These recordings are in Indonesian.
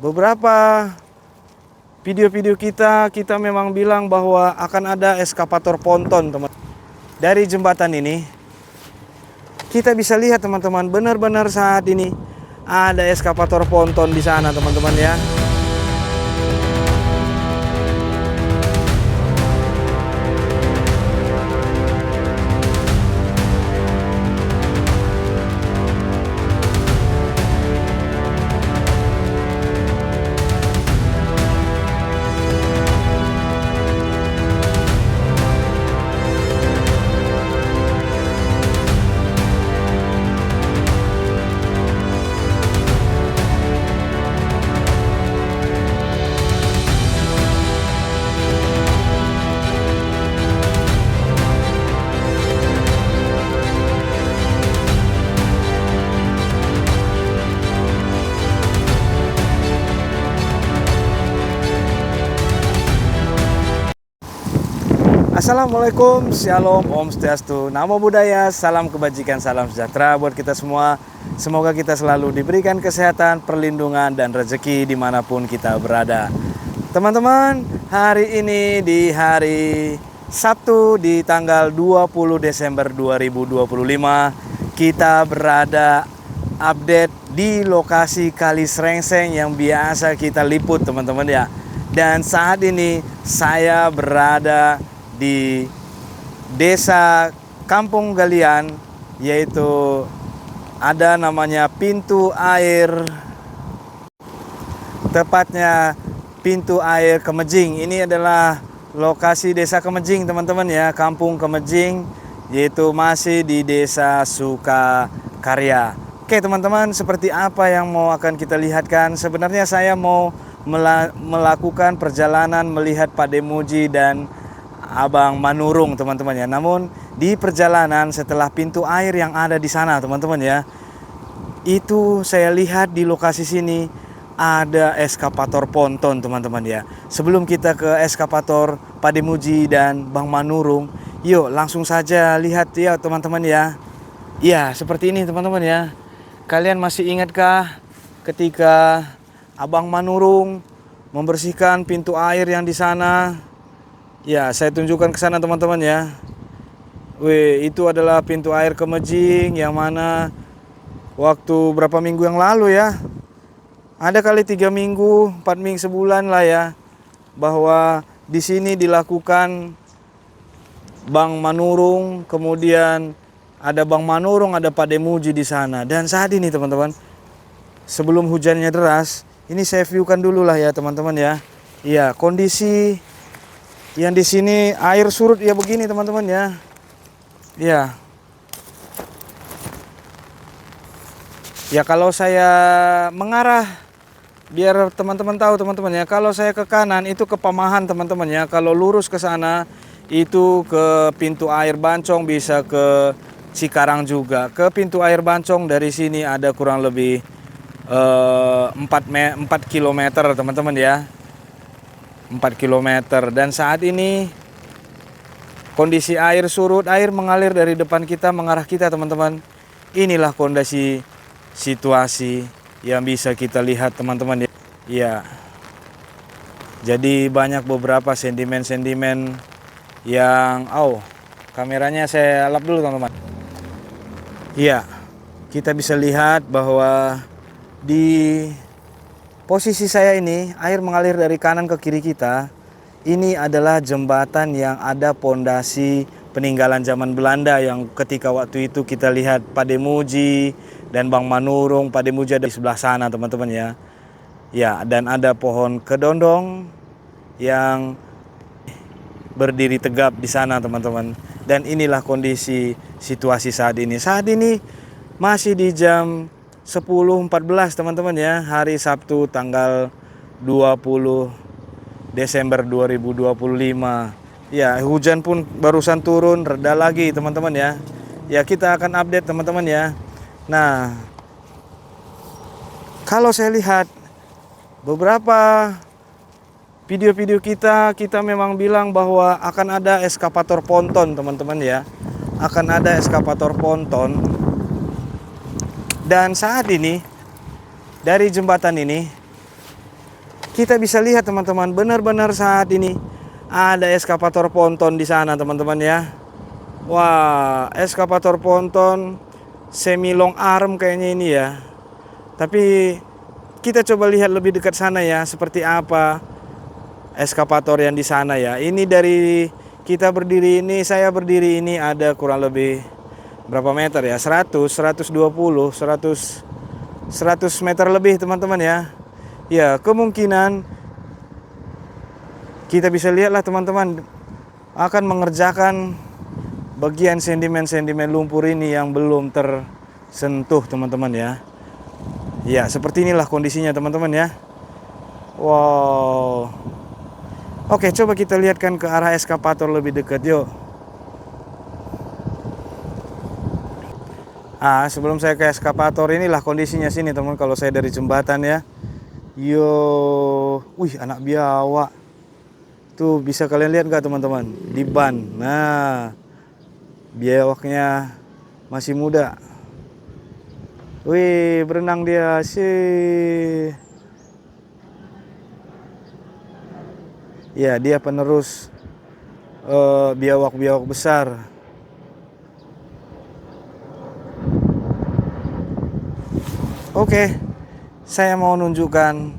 Beberapa video-video kita memang bilang bahwa akan ada eskavator ponton, teman. Dari jembatan ini kita bisa lihat, teman-teman, benar-benar saat ini ada eskavator ponton di sana, teman-teman ya. Assalamualaikum, Shalom, Om Swastiastu, Namo Buddhaya, salam kebajikan, salam sejahtera buat kita semua. Semoga kita selalu diberikan kesehatan, perlindungan, dan rezeki dimanapun kita berada. Teman-teman, hari ini di hari Sabtu di tanggal 20 Desember 2025, kita berada update di lokasi Kali Srengseng yang biasa kita liput, teman-teman ya. Dan saat ini saya berada di desa Kampung Galian, yaitu ada namanya Pintu Air, tepatnya Pintu Air Kemejing. Ini adalah lokasi desa Kemejing, teman-teman ya, Kampung Kemejing, yaitu masih di desa Sukakarya. Oke teman-teman, seperti apa yang mau akan kita lihatkan? Sebenarnya saya mau melakukan perjalanan melihat Pademuji dan Abang Manurung, teman-teman ya. Namun di perjalanan setelah pintu air yang ada di sana, teman-teman ya, itu saya lihat di lokasi sini ada eskavator ponton, teman-teman ya. Sebelum kita ke eskavator Pademuji dan Bang Manurung, yuk langsung saja lihat ya teman-teman ya. Ya seperti ini teman-teman ya. Kalian masih ingatkah ketika Abang Manurung membersihkan pintu air yang di sana? Ya, saya tunjukkan ke sana teman-teman ya. Itu adalah pintu air Kemejing yang mana waktu berapa minggu yang lalu ya. Ada kali 3 minggu, 4 minggu, sebulan lah ya. Bahwa di sini dilakukan Bang Manurung, kemudian ada Bang Manurung, ada Pademuji di sana. Dan saat ini teman-teman, sebelum hujannya deras, ini saya viewkan dulu lah ya teman-teman ya. Iya, kondisi yang di sini air surut ya begini teman-teman ya. Ya. Ya kalau saya mengarah, biar teman-teman tahu teman-teman ya, kalau saya ke kanan itu ke Pamahan teman-teman ya. Kalau lurus ke sana itu ke pintu air Bancong, bisa ke Cikarang juga. Ke pintu air Bancong dari sini ada kurang lebih 4 km teman-teman ya. 4 km. Dan saat ini kondisi air surut, air mengalir dari depan kita mengarah kita teman-teman. Inilah kondisi situasi yang bisa kita lihat teman-teman ya. Jadi banyak beberapa sentimen-sentimen yang kameranya saya lap dulu teman-teman. Iya, kita bisa lihat bahwa di posisi saya ini, air mengalir dari kanan ke kiri kita. Ini adalah jembatan yang ada pondasi peninggalan zaman Belanda yang ketika waktu itu kita lihat Pademuji dan Bang Manurung. Pademuji ada di sebelah sana teman-teman ya. Ya, dan ada pohon kedondong yang berdiri tegap di sana teman-teman. Dan inilah kondisi situasi saat ini. Saat ini masih di jam 10.14 teman-teman ya, hari Sabtu tanggal 20 Desember 2025. Ya, hujan pun barusan turun, reda lagi teman-teman ya. Ya, kita akan update teman-teman ya. Nah, kalau saya lihat beberapa video-video kita memang bilang bahwa akan ada eskavator ponton teman-teman ya. Akan ada eskavator ponton. Dan saat ini dari jembatan ini kita bisa lihat teman-teman, benar-benar saat ini ada eskavator ponton di sana teman-teman ya. Wah, eskavator ponton semi long arm kayaknya ini ya. Tapi kita coba lihat lebih dekat sana ya, seperti apa eskavator yang di sana ya. Ini dari kita berdiri ini, saya berdiri ini ada kurang lebih berapa meter ya? 100, 120, 100 meter lebih teman-teman ya. Ya, kemungkinan kita bisa lihatlah teman-teman akan mengerjakan bagian sedimen-sedimen lumpur ini yang belum tersentuh teman-teman ya. Ya, seperti inilah kondisinya teman-teman ya. Wow. Oke, coba kita lihatkan ke arah eskavator lebih dekat yuk. Sebelum saya ke eskavator, inilah kondisinya sini teman, kalau saya dari jembatan ya. Yo, wih, anak biawak. Tuh bisa kalian lihat gak teman-teman? Di ban. Nah, biawaknya masih muda. Wih, berenang dia sih. Ya, dia penerus biawak-biawak besar. Oke, saya mau nunjukkan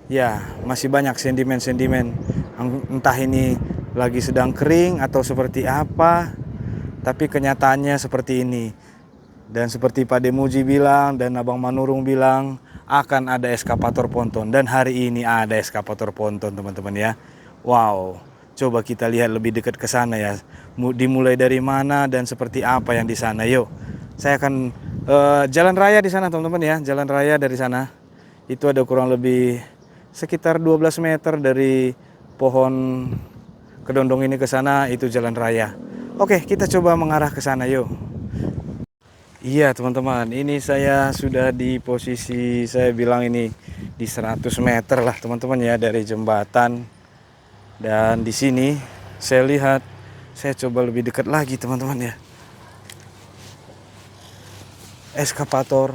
ya, masih banyak sedimen-sedimen. Entah ini lagi sedang kering atau seperti apa, tapi kenyataannya seperti ini. Dan seperti Pak Demuji bilang dan Abang Manurung bilang, akan ada eskavator ponton. Dan hari ini ada eskavator ponton teman-teman ya. Wow, coba kita lihat lebih dekat ke sana ya. Dimulai dari mana dan seperti apa yang di sana. Yuk, saya akan jalan raya di sana teman-teman ya. Jalan raya dari sana itu ada kurang lebih sekitar 12 meter dari pohon kedondong ini ke sana, itu jalan raya. Oke, kita coba mengarah ke sana yuk. Iya teman-teman, ini saya sudah di posisi, saya bilang ini di 100 meter lah teman-teman ya dari jembatan. Dan di sini saya lihat, saya coba lebih dekat lagi teman-teman ya. Eskavator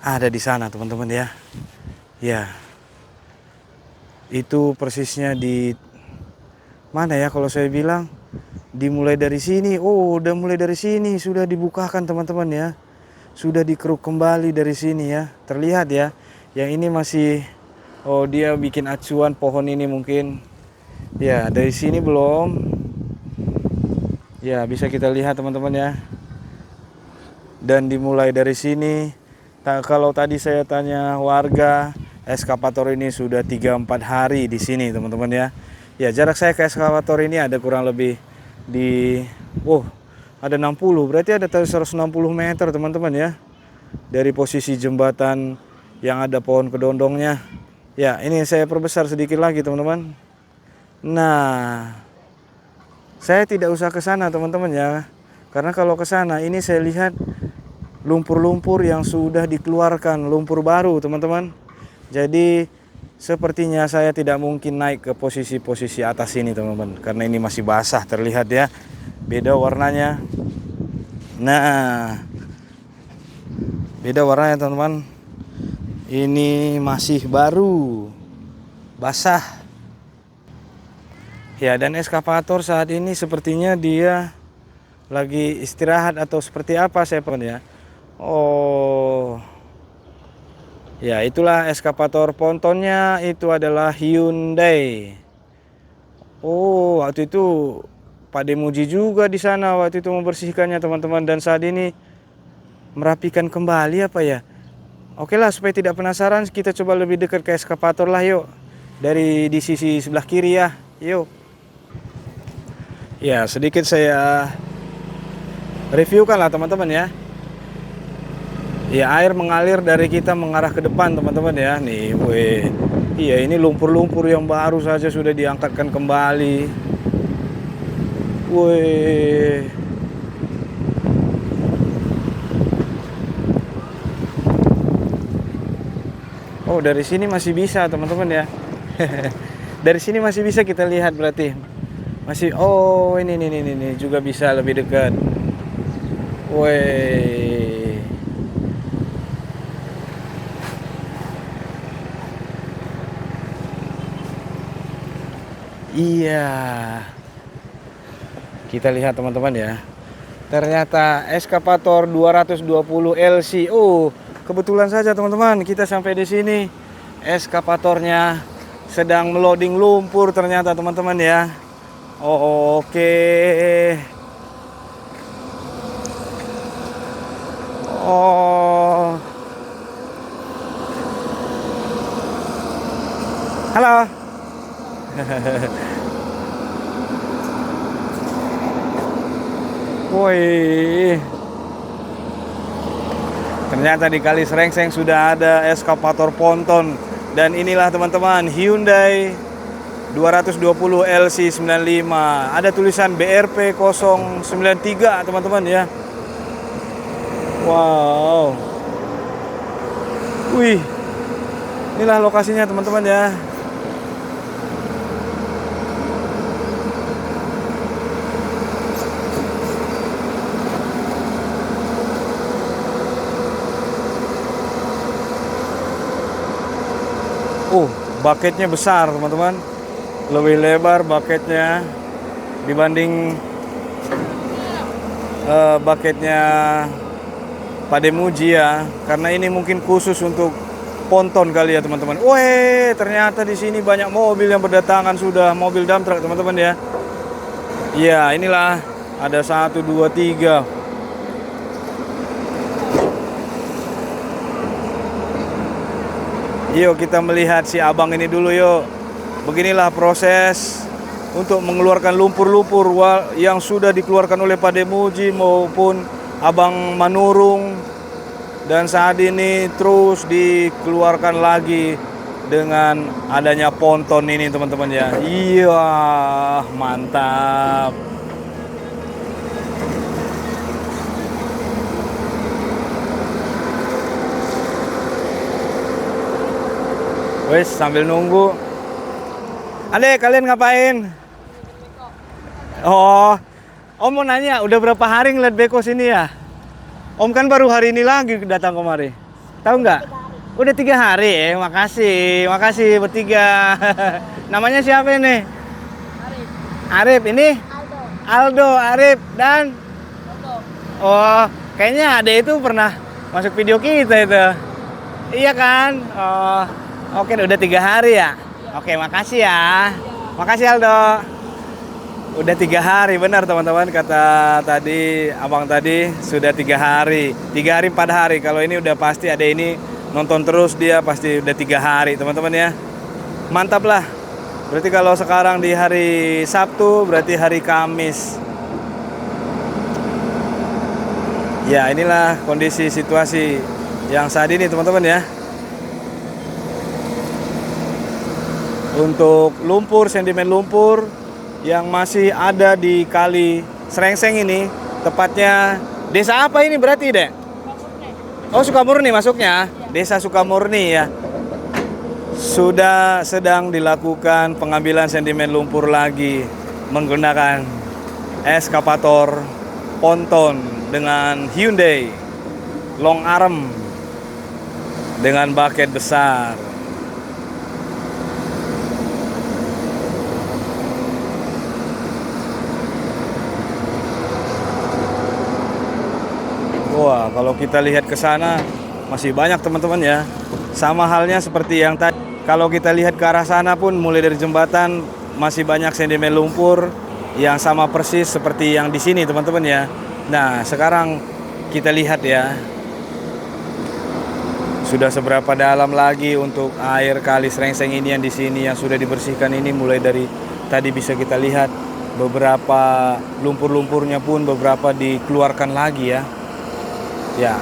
ada di sana teman-teman ya. Ya, itu persisnya di mana ya kalau saya bilang? Dimulai dari sini. Oh, udah mulai dari sini, sudah dibukakan teman-teman ya. Sudah dikeruk kembali dari sini ya. Terlihat ya. Yang ini masih, oh dia bikin acuan pohon ini mungkin. Ya, dari sini belum. Ya, bisa kita lihat teman-teman ya. Dan dimulai dari sini. Kalau tadi saya tanya warga, eskavator ini sudah 3-4 hari di sini teman-teman ya. Ya, jarak saya ke eskavator ini ada kurang lebih di ada 60, berarti ada 160 meter teman-teman ya. Dari posisi jembatan yang ada pohon kedondongnya. Ya, ini saya perbesar sedikit lagi teman-teman. Nah, saya tidak usah ke sana teman-teman ya. Karena kalau ke sana ini saya lihat lumpur-lumpur yang sudah dikeluarkan, lumpur baru teman-teman. Jadi sepertinya saya tidak mungkin naik ke posisi-posisi atas ini teman-teman, karena ini masih basah terlihat ya, beda warnanya. Nah, beda warnanya teman-teman. Ini masih baru, basah. Ya, dan eskavator saat ini sepertinya dia lagi istirahat atau seperti apa saya pun ya. Oh, ya, itulah eskavator pontonnya, itu adalah Hyundai. Oh, waktu itu Pak Demuji juga di sana waktu itu membersihkannya teman-teman, dan saat ini merapikan kembali apa ya. Oke lah, supaya tidak penasaran, kita coba lebih dekat ke eskavator lah yuk. Dari di sisi sebelah kiri ya, yuk. Ya, sedikit saya reviewkan lah teman-teman ya. Ya, air mengalir dari kita mengarah ke depan teman-teman ya. Nih, weh. Iya, ini lumpur-lumpur yang baru saja sudah diangkatkan kembali. Weh. Oh, dari sini masih bisa teman-teman ya. Dari sini masih bisa kita lihat berarti. Masih, oh ini juga bisa lebih dekat. Weh. Iya. Kita lihat teman-teman ya. Ternyata eskavator 220 LC. Oh, kebetulan saja teman-teman kita sampai di sini. Eskavatornya sedang meloading lumpur ternyata teman-teman ya. Oh, oke. Oh. Halo. Woi. Ternyata di Kali Srengseng sudah ada eskavator ponton. Dan inilah teman-teman Hyundai 220 LC95. Ada tulisan BRP 093 teman-teman ya. Wow. Wih. Inilah lokasinya teman-teman ya. Bucketnya besar teman-teman, lebih lebar bucketnya dibanding bucketnya Pademuji ya, karena ini mungkin khusus untuk ponton kali ya teman-teman. Wih, ternyata di sini banyak mobil yang berdatangan sudah, mobil dump truck teman-teman ya. Iya, inilah ada 1, 2, 3. Yuk kita melihat si abang ini dulu yuk. Beginilah proses untuk mengeluarkan lumpur-lumpur yang sudah dikeluarkan oleh Pademuji maupun Abang Manurung. Dan saat ini terus dikeluarkan lagi dengan adanya ponton ini teman-teman ya. Iya, mantap. Wes, sambil nunggu. Adek, kalian ngapain? Oh, Om mau nanya, udah berapa hari ngeliat Beko sini ya? Om kan baru hari ini lagi datang kemari. Tahu nggak? Udah 3 hari. Makasih bertiga. Namanya siapa ini? Arif. Ini? Aldo, Arif, dan? Oh, kayaknya adek itu pernah masuk video kita itu. Iya kan? Oh. Oke, udah 3 hari ya? Oke, makasih ya. Makasih Aldo. Udah 3 hari, benar teman-teman kata tadi, abang tadi sudah 3 hari. 3 hari 4 hari, kalau ini udah pasti ada ini nonton terus dia pasti udah 3 hari teman-teman ya. Mantap lah. Berarti kalau sekarang di hari Sabtu, berarti hari Kamis. Ya, inilah kondisi situasi yang saat ini teman-teman ya. Untuk lumpur, sedimen lumpur yang masih ada di Kali Srengseng ini, tepatnya desa apa ini berarti dek? Oh, Sukamurni masuknya, desa Sukamurni ya. Sudah sedang dilakukan pengambilan sedimen lumpur lagi menggunakan eskavator ponton dengan Hyundai long arm dengan bucket besar. Wah, kalau kita lihat ke sana masih banyak teman-teman ya. Sama halnya seperti yang tadi. Kalau kita lihat ke arah sana pun mulai dari jembatan masih banyak sedimen lumpur yang sama persis seperti yang di sini teman-teman ya. Nah, sekarang kita lihat ya. Sudah seberapa dalam lagi untuk air Kali Srengseng ini yang di sini yang sudah dibersihkan ini, mulai dari tadi bisa kita lihat beberapa lumpur-lumpurnya pun beberapa dikeluarkan lagi ya. Ya,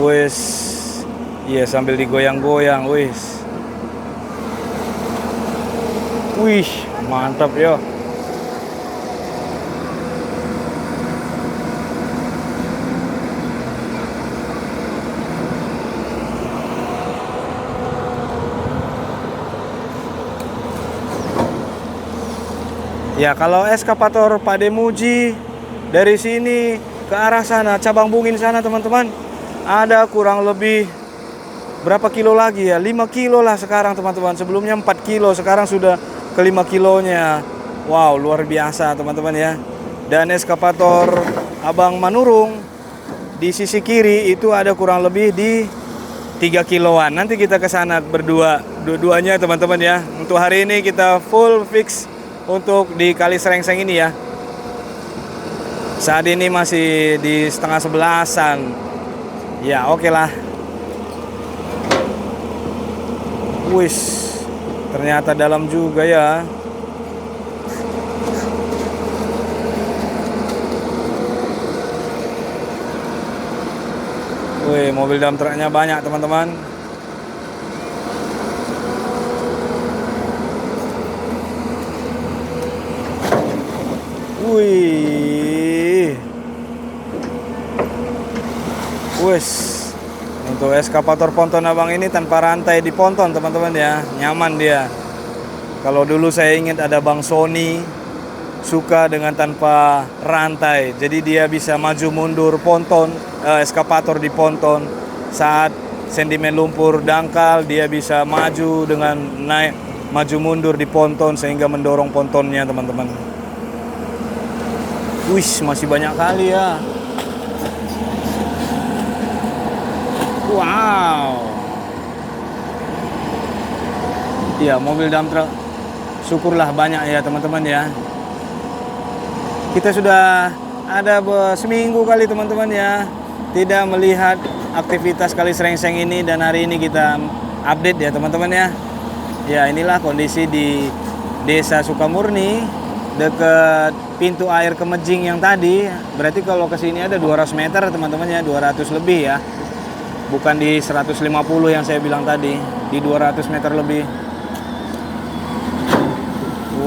wes, iya sambil digoyang-goyang, wes, wih, mantap ya. Ya, kalau eskavator Pademuji dari sini ke arah sana, cabang Bungin sana teman-teman, ada kurang lebih berapa kilo lagi ya? 5 kilo lah sekarang teman-teman. Sebelumnya 4 kilo, sekarang sudah ke 5 kilonya. Wow, luar biasa teman-teman ya. Dan eskavator Abang Manurung di sisi kiri itu ada kurang lebih di 3 kiloan. Nanti kita ke sana berdua, dua-duanya teman-teman ya. Untuk hari ini kita full fix untuk di Kali Serengseng ini ya. Saat ini masih di setengah 11-an. Ya, oke lah. Wis, ternyata dalam juga ya. Wih, mobil dump truknya banyak teman-teman. Wih. Wis. Untuk eskavator ponton abang ini tanpa rantai di ponton teman-teman ya. Nyaman dia. Kalau dulu saya ingat ada Bang Sony suka dengan tanpa rantai. Jadi dia bisa maju mundur ponton, eskavator di ponton. Saat sedimen lumpur dangkal, dia bisa maju dengan naik, maju mundur di ponton sehingga mendorong pontonnya teman-teman. Wih, masih banyak kali ya. Wow. Iya, mobil dump truck. Syukurlah banyak ya teman-teman ya. Kita sudah ada seminggu kali teman-teman ya tidak melihat aktivitas Kali Serengseng ini, dan hari ini kita update ya teman-teman ya. Ya, inilah kondisi di Desa Sukamurni dekat pintu air Kemejing yang tadi. Berarti kalau ke sini ada 200 meter teman-teman ya, 200 lebih ya. Bukan di 150 yang saya bilang tadi, di 200 meter lebih.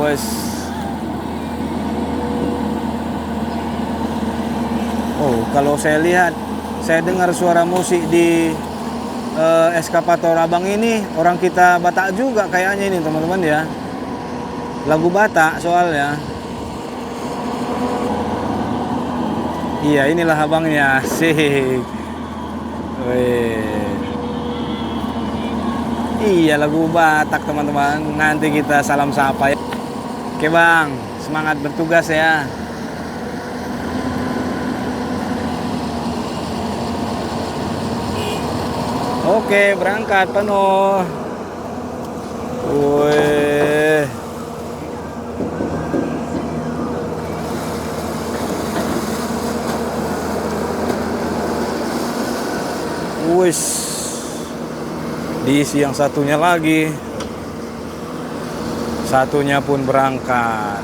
Wes. Oh, kalau saya lihat, saya dengar suara musik di eskavator abang ini, orang kita Batak juga kayaknya ini teman-teman ya. Lagu Batak soalnya. Iya, inilah abangnya. Asik. Wih. Iya, lagu Batak teman-teman. Nanti kita salam sapa ya. Oke bang, semangat bertugas ya. Oke, berangkat penuh. Wih. Wis. Diisi yang satunya lagi. Satunya pun berangkat.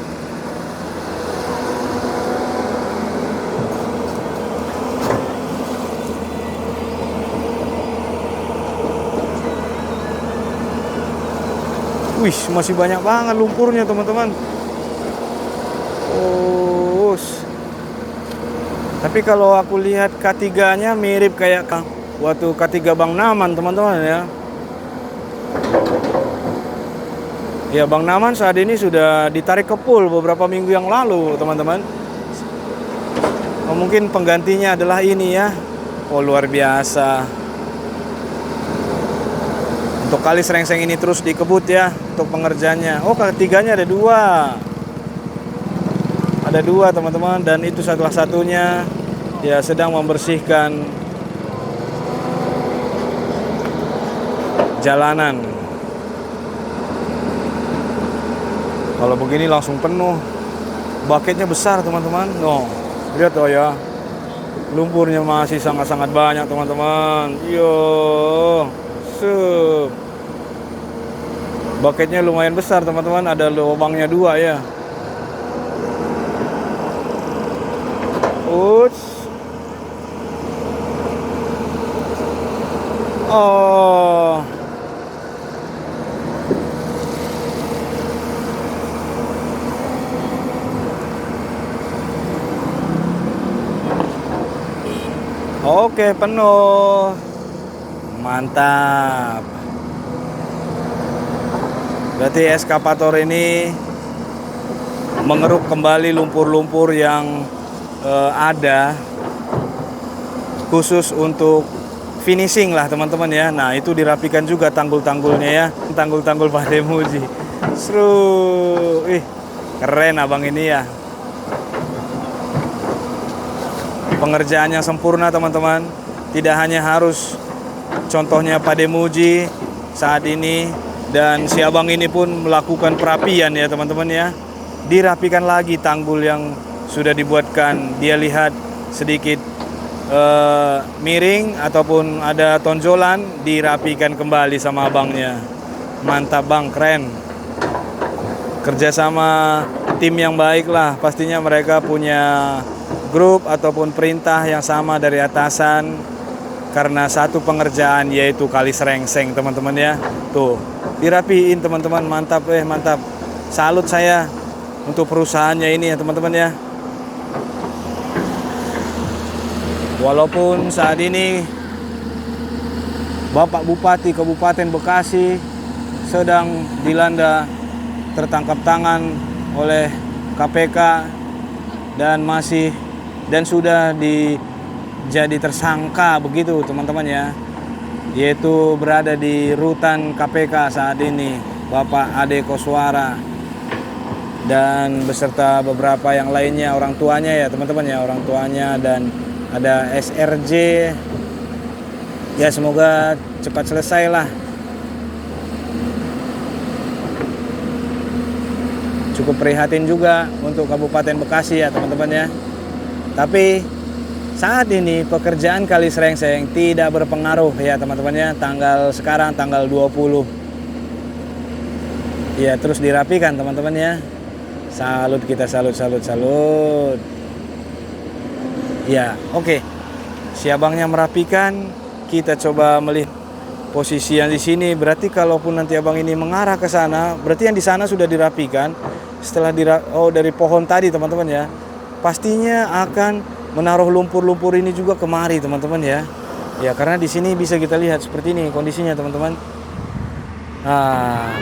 Wih, masih banyak banget lumpurnya teman-teman. Oh, tapi kalau aku lihat K3-nya mirip kayak waktu K3 Bang Naman teman-teman ya. Ya, Bang Naman saat ini sudah ditarik ke pool beberapa minggu yang lalu teman-teman. Oh, mungkin penggantinya adalah ini ya. Oh, luar biasa. Untuk Kali Serengseng ini terus dikebut ya untuk pengerjaannya. Oh, ketiganya ada dua. Ada dua teman-teman, dan itu satu-satunya ya sedang membersihkan jalanan. Kalau begini langsung penuh. Bucketnya besar teman-teman. No, lihat oh ya. Lumpurnya masih sangat-sangat banyak teman-teman. Yo. Sup. Bucketnya lumayan besar teman-teman, ada lubangnya dua ya. Uts. Oh. Oke, penuh. Mantap. Berarti eskavator ini mengeruk kembali lumpur-lumpur yang ada khusus untuk finishing lah teman-teman ya. Nah itu dirapikan juga tanggul-tanggulnya ya, tanggul-tanggul Pademuji. Seru, keren abang ini ya. Pengerjaannya sempurna teman-teman. Tidak hanya harus contohnya Pademuji saat ini, dan si abang ini pun melakukan perapian ya teman-teman ya. Dirapikan lagi tanggul yang sudah dibuatkan. Dia lihat sedikit miring ataupun ada tonjolan, dirapikan kembali sama abangnya. Mantap bang, keren. Kerjasama tim yang baik lah. Pastinya mereka punya grup ataupun perintah yang sama dari atasan, karena satu pengerjaan yaitu kali serengseng teman-teman ya. Tuh dirapiin teman-teman, mantap mantap. Salut saya untuk perusahaannya ini ya teman-teman ya. Walaupun saat ini Bapak Bupati Kabupaten Bekasi sedang dilanda tertangkap tangan oleh KPK dan sudah jadi tersangka begitu teman-teman ya, yaitu berada di rutan KPK saat ini Bapak Ade Koswara dan beserta beberapa yang lainnya, orang tuanya ya teman-teman ya, orang tuanya, dan ada SRJ ya. Semoga cepat selesai lah. Cukup prihatin juga untuk Kabupaten Bekasi ya teman-teman ya. Tapi saat ini pekerjaan kali serengseng tidak berpengaruh ya teman-teman ya. Sekarang tanggal 20 ya, terus dirapikan teman-teman ya. Salut, kita salut. Ya, oke. Si abangnya merapikan, kita coba melihat posisi yang di sini. Berarti kalaupun nanti abang ini mengarah ke sana, berarti yang di sana sudah dirapikan. Setelah dari pohon tadi teman-teman ya, pastinya akan menaruh lumpur-lumpur ini juga kemari teman-teman ya. Ya, karena di sini bisa kita lihat seperti ini kondisinya teman-teman. Nah,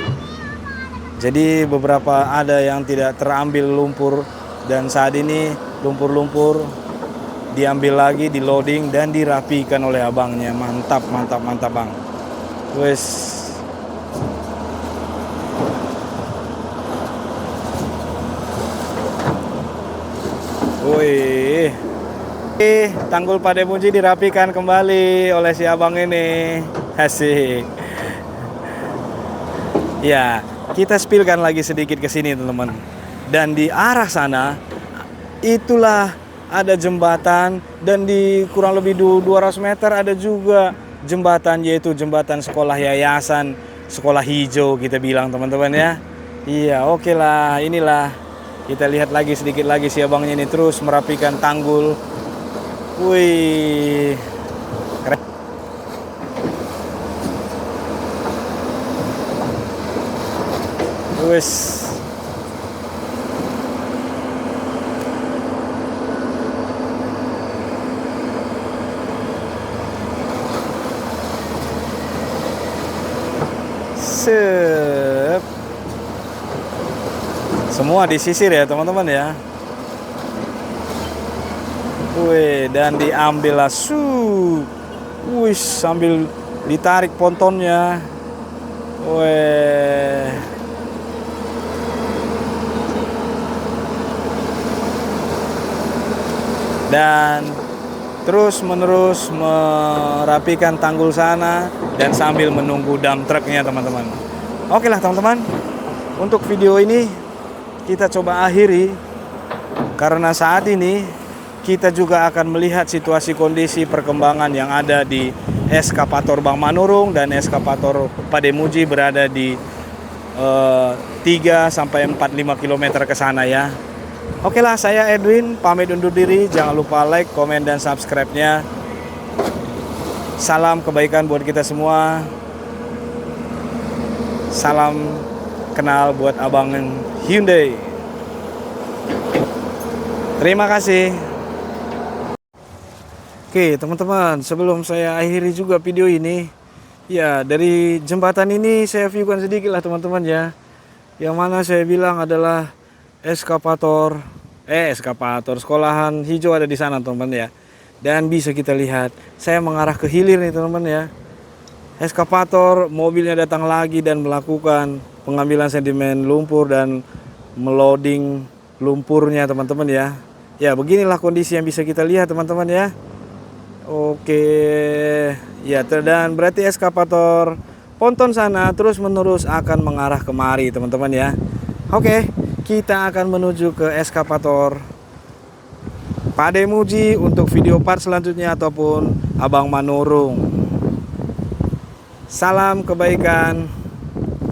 jadi beberapa ada yang tidak terambil lumpur, dan saat ini lumpur-lumpur diambil lagi, di loading dan dirapikan oleh abangnya. Mantap bang. Wes. Wih. Tanggul Pademuji dirapikan kembali oleh si abang ini. Asik. Ya, kita spilkan lagi sedikit ke sini teman-teman. Dan di arah sana itulah ada jembatan, dan di kurang lebih 200 meter ada juga jembatan, yaitu jembatan sekolah yayasan, sekolah hijau kita bilang teman-teman ya. Iya, oke lah, inilah kita lihat lagi sedikit lagi si abangnya ini terus merapikan tanggul. Wih, keren. Wes. Semua disisir ya teman-teman ya. Wih, dan diambil lah. Wih, sambil ditarik pontonnya. Wih. Dan terus menerus merapikan tanggul sana dan sambil menunggu dump truknya teman-teman. Oke lah teman-teman, untuk video ini kita coba akhiri, karena saat ini kita juga akan melihat situasi kondisi perkembangan yang ada di eskavator Bang Manurung dan eskavator Pademuji berada di 3-4-5 km ke sana ya. Oke lah, saya Edwin pamit undur diri. Jangan lupa like, komen, dan subscribe-nya. Salam kebaikan buat kita semua. Salam kenal buat abang Hyundai. Terima kasih. Oke teman-teman, sebelum saya akhiri juga video ini, ya dari jembatan ini saya viewkan sedikit lah teman-teman ya. Yang mana saya bilang adalah eskavator sekolahan hijau ada di sana teman-teman ya. Dan bisa kita lihat, saya mengarah ke hilir nih teman-teman ya. Eskavator mobilnya datang lagi dan melakukan pengambilan sedimen lumpur dan meloading lumpurnya teman-teman ya. Ya beginilah kondisi yang bisa kita lihat teman-teman ya. Oke ya, dan berarti eskavator ponton sana terus menerus akan mengarah kemari teman-teman ya. Oke, kita akan menuju ke eskavator Pak Demuji untuk video part selanjutnya ataupun Abang Manurung. Salam kebaikan.